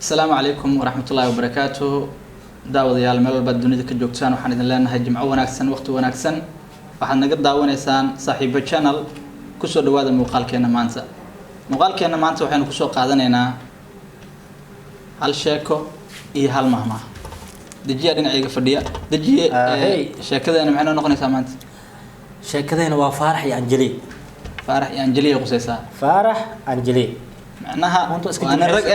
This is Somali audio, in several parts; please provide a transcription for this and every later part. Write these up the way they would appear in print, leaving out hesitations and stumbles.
السلام عليكم ورحمة الله وبركاته. داوديال meel walba dunida ka joogtaan waxaan idin leenahay jimco wanaagsan waqti wanaagsan waxaad naga daawanaysaan saaxiibo channel ku soo dhawaada muuqaalkeena maanta waxaynu ku soo qaadanaynaa hal sheeko iyo hal mahma dajiya dhinacayga fadhiya dajiye sheekadeena maxay noqonaysaa maanta sheekadeena waa Faarax iyo Anjali qosaysa Faarax Anjali macnaha ana rag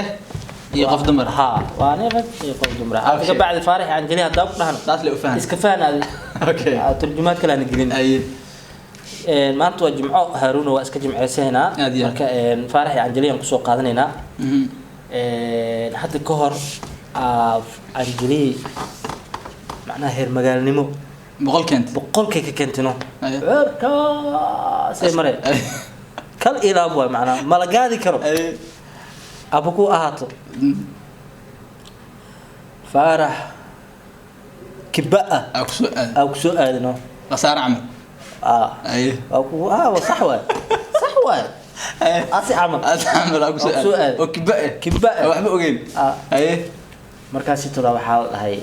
يقف دمر ها وانا يقف دمر هذا بعد فارح عن جليها داب دهن داس لي وفهم اسكفان هذه اوكي ترجمات كلها نقلين اي ما انت جمعوا هارون واسك جمعيسهنا marka فارح عن جليها ku soo qaadanayna hadda ka hor Anjali macnaha heer magaalnimo boqolkay ka keentino cirka say maray kal ilaab way macnaha malagaadi karo أبوكو أهاتو فارح كباء أو سؤال إنه صار عمل أيه أبوكو وصحوة أصي عمل أو سؤال وكباء وحب أقول أيه مركزي ترى بحال هاي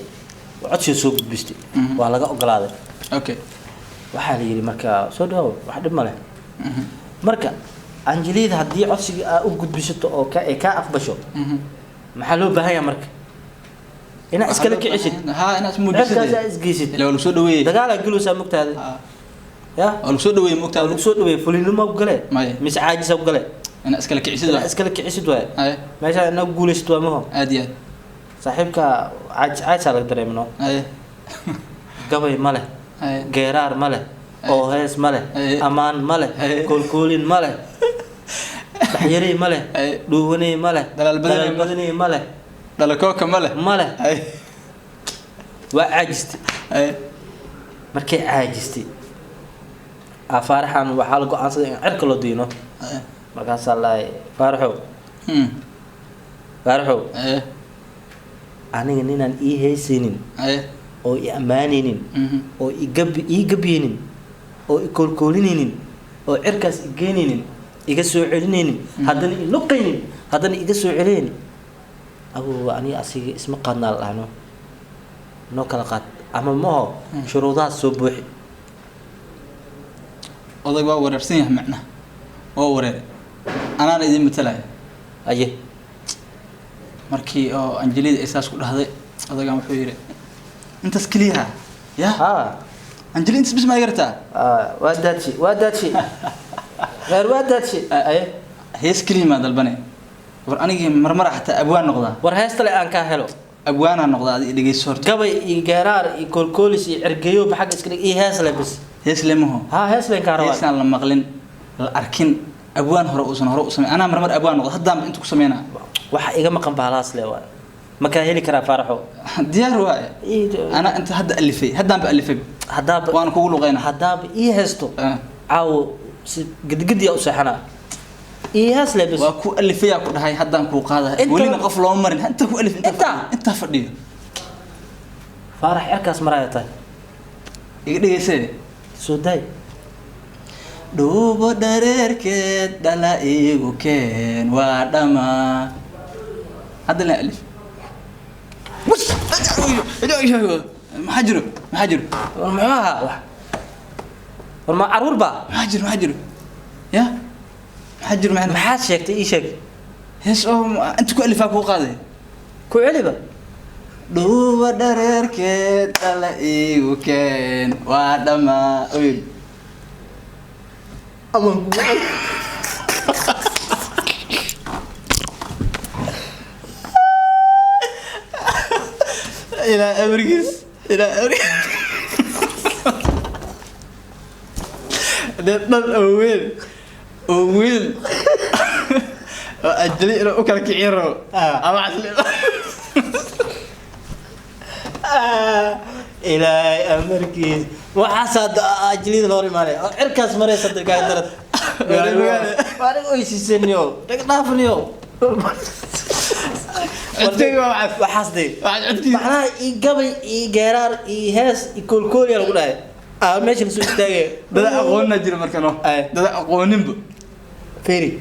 وعطش يسوق بيستي وعلى قلادة أوكي وحالي يلي مركز صدق واحد ماله مركز Anjali hadii codsiga u gudbisato oo ka aqbasho maxaa loo baahan yahay marka ina iskala kicisid ina isgeesid ila wala soo dhaweeyay dagaal galuusa mugtaada ya wala soo dhaweeyay mugtaada wala soo dhaweeyay fulinimo gale mis caajis gale ina iskala kicisid waa meesha ina guulaysto waa maho aadiyad saaxiibka caaj la dareemno gabay male geeraar male oo hees male amaan male koolkoolin male بحيري ماله دووني ماله دلال بدني ماله دلكوكا ماله وعاجزتي markay caajistay Faaraxan waxa la go'aansaday in cirka loo diino markaas Allah Faaraxo aniga ninaan ii heysinin oo ii amaaninin oo ii gabiyinin oo ii koolkoolininin oo cirkaas ii geeninin iga soo celinaynin hadana luqaynin hadana iga soo celinaynin abu ani asiga isma qadna laano no kala qad ama ma shuruudaha soo buuxi odag waa wareersan yahay macna oo wareer anana idin matalay aye markii oo Anjali isaas ku dhahday odagan wuxuu yiri intaas kaliya ya Anjali intaas bis ma gartaa wadaadshi غير وادتشي اي هيس كلمه دلبني ور انيغي مرمر حتى ابوان نقدا ور هيستله ان ka helo abwaana noqda dhigeyso horta gabay iyo geeraar iyo koolkoolis iyo cirgeeyo baxag iska dhig iyo heesle bis heesle maho heesle ka rabaa heesan la maqlin la arkin abwaan hore u sameey ana marmar abwaan noqda hadda inta ku sameeyna waxa iga maqan baalaas leeyahay ma ka heli kara Faaraxo diyaar waa ana inta hadda alifay hadda waan kugu luqayna hadda ii heesto aaw قد يا أسحنا إيه هسلا بس وأكو ألف يا كل هاي حدا أكو قاعدة ولينا قفل عمرن أنت هو ألف أنت فردي فارح إركاس مرايته يقدر يصير سوداي دوب دريرك دلا إيوكين وادما هذا لا ألف بس محجر معها ورما عرور با محجر يا محجر معنا ما حد شيكتي اي شيك هيس او انت كو الفا كو قاده كو علبه دو دريرك دلا ايوكين وادما اويل الله الى امريكس دل أويل أجلي إنه أكل كعيرو أبعث إلى أمريكي وحسد أجلي الهوري مالي إركاس مري صدق قاعد درت وأنا أقول سينيو تكنافنيو أنتي وعد وحسدي معناه يقبل يجرار يهس يكل كل يوم ماشي نسوي استاجي دada aqoonna jira markano dada aqooninba فيري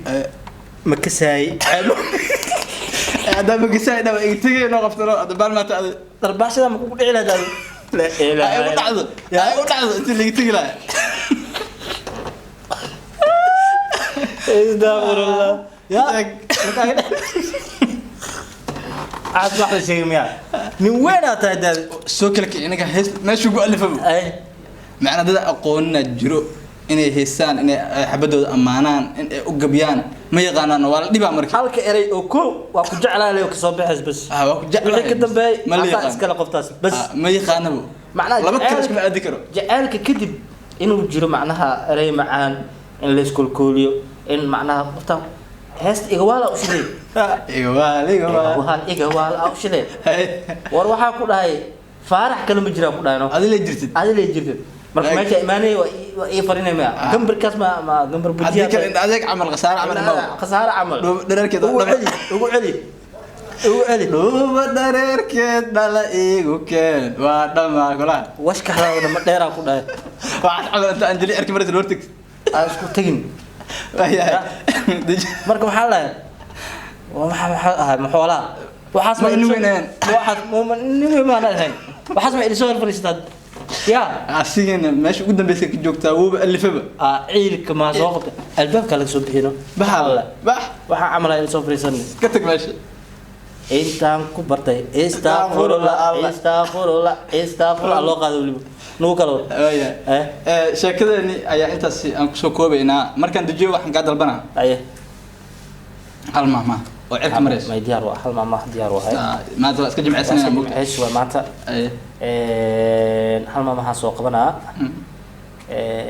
ما كساي هذا بقيسة ده يتجي نقف ترى هذا بال ما تعد درباش هذا مكون على هذا لا أيوة تعد أيوة تعد أنت اللي يتجي لا استغفر الله يا أصبح الشيء مياه من وين أتى سوكلك إنك هيس ما شو قال فبو أي معنا ده أقولنا جرو إني هيسان إني حبدو أمانان إني أقبيان ما يقانان ولا دي بأمرك حالك إري أكو وأكو جعل عليه وكصبح بس وأكو جعل وحين كده بي ما اللي أساس كلا قفتاس بس ما يقانبو معناه لا بكرش ما أذكره جعلك كذب إنه جرو معناها إري معان إن ليسكول كوليو إن معناها قفتا هست إقوال أو شلي إقوال أو شلي وروحها كلها هاي فارح كلام جرا كلها إنه هذا اللي جرت هذا اللي جرت مرك ما جاء إيماني وإيفرينه ما جنبر كاس ما جنبر بجيا هذيك عمل خسارة عمل ما خسارة عمل درير كده هو علي هو درير كده لا إيجو كان وده ما كلها وش كهلا ولا مدير كلها واحد عمل أنت أنجلي أركب مرة الورتك أشكو تجين مرك محله محولا وحاسب منوينين واحد منوي ما نهين وحاسب اللي سوى الفريستاد يا عسين ماشي قدام بيسك جوكتا هو اللي فبا عيلك ما سوقت الباب كان يسوي هنا بحال بح عمل اللي سوى فريستاد كتك ماشي انت كبرتي استغفر الله استغفر الله قالوا لي نو كلو sheekadani ayaa intaas aan ku soo koobaynaa markaan dajiyo waxaan ka dalbana hal maama oo cirka mareys ma diyaar waa hal maama diyaar waa maanta iska jimcaysanayna mugta ايش waa maanta hal maama ha soo qabanaa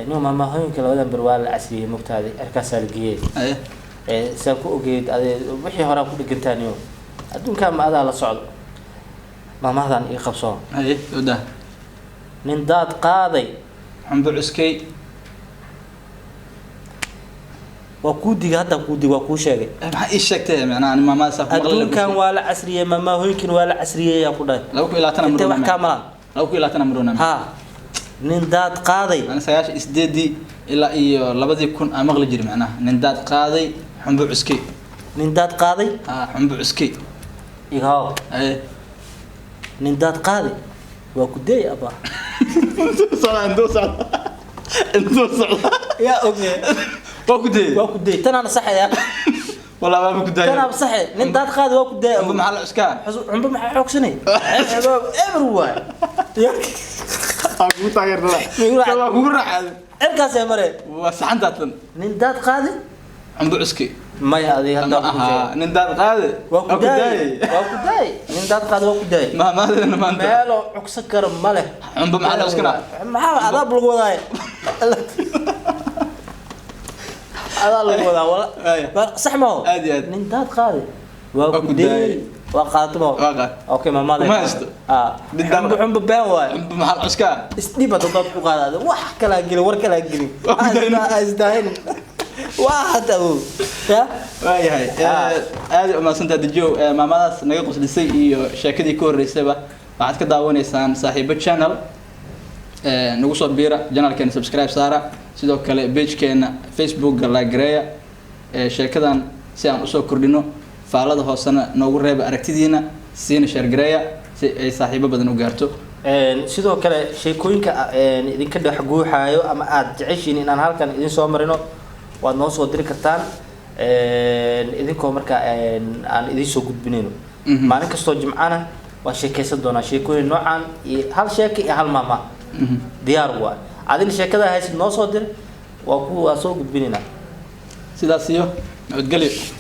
inuu maama hooyinka labadan barwaal casriye mugtaadi cirka salgiyay saa ku ogeed wixii hore ku dhigantaaniyo adduunka ma adaa la socdo maamadan ii qabso wada nin daad qaaday xumbu cuskay waa ku diga hadda ku dig waa ku sheegay maxaa ii sheegtay macnaa ani maama saaf mar adduunkan waa la casriyay maama hooyinkan waa la casriyay yaa ku dhahay lagu ku ilaatana inta wax ka maran lagu ku ilaatana marona ha nin daad qaaday ana 98 ilaa iyo 2000 aan maqli jiray macnaa nin daad qaaday xumbu cuskay nin daad qaaday xumbu cuskay igaaw nin daad qaaday waa ku day aba انتو صعد يا اوكي واكو دي تنا صح يا والله ما كداي تنا صح من داد قاد واكو دي ابو محل عسكان عمبو ما حوكسني everywhere يا اكو تاير لا اكو راح اركاس يا مري وسعنتن من داد قاد عمبو عسكي ما هذه هذا من داد قاد واكو داي من داد قاد واكو داي ما انت مالو عكسكر ماله عمبو محل عسكان ما هذا بلغ وضاي هذا اللي ولا ولا صح ما هو من داد قاد واكو داي وقاتمه اوكي ما مالك عمبو بان واي عمبو محل عسكان اسديبه ضد ku qaadada wax kala geli war kala geli asdaahin واحد أبو يا هاي هذا ما سنت دجو ما ماذا نقص لسي شاكدي كور رسبة بعد كده ونيسان صاحب الشانل نقص بيرة جنال كان سبسكرايب سارة سيدو كله بيج كان فيسبوك لاجريا شاكدان سيان أسوق كردينو فعلى ده سنة نقول ريب أركتدينا سين شرجريا صاحبه بدنا نقارتو سيدو كله شيء كوين إذا كده حقوق حيو أما أتعيشين إن أنا هالكن إذا سو مرينو waad noo soo diri kartaan idinkoo marka aan idin soo gudbinayno maalin kastoo jimcana waa sheekaysan doonaa sheekooyin noocan iyo hal sheeko iyo hal maama diyaar waa adin sheekada haysid noo soo dir waa ku soo gudbinayna sidaas iyo nabadgelyo